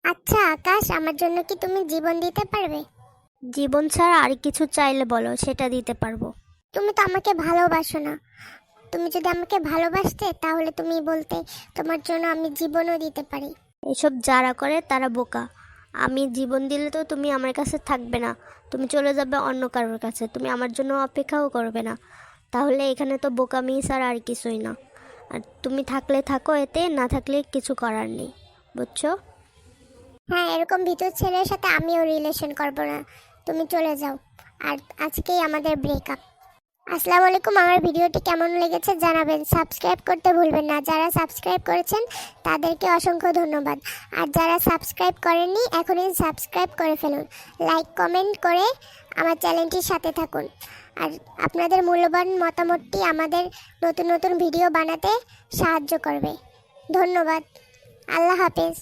আচ্ছা আকাশ, আমার জন্য কি তুমি জীবন দিতে পারবে? জীবন ছাড়া আর কিছু চাইলে বলো, সেটা দিতে পারবো। তুমি তো আমাকে ভালোবাসো না। তুমি যদি আমাকে ভালোবাসতে তাহলে তুমি বলতে তোমার জন্য আমি জীবনও দিতে পারি। এসব যারা করে তারা বোকা। আমি জীবন দিলে তো তুমি আমার কাছে থাকবে না, তুমি চলে যাবে অন্য কারোর কাছে, তুমি আমার জন্য অপেক্ষাও করবে না। তাহলে এখানে তো বোকামি ছাড়া আর কিছুই না। আর তুমি থাকলে থাকো, এতে না থাকলে কিছু করার নেই, বুঝছো? হ্যাঁ, এরকম ভিতর ছেলের সাথে আমিও রিলেশন করব না। তুমি চলে যাও। আর আজকেই আমাদের ব্রেকআপ। আসসালামু আলাইকুম। আমার ভিডিওটি কেমন লেগেছে জানাবেন। সাবস্ক্রাইব করতে ভুলবেন না। যারা সাবস্ক্রাইব করেছেন তাদেরকে অসংখ্য ধন্যবাদ। আর যারা সাবস্ক্রাইব করেননি এখনই সাবস্ক্রাইব করে ফেলুন। লাইক কমেন্ট করে আমার চ্যানেলটির সাথে থাকুন। আর আপনাদের মূল্যবান মতামতটি আমাদের নতুন নতুন ভিডিও বানাতে সাহায্য করবে। ধন্যবাদ। আল্লাহ হাফেজ।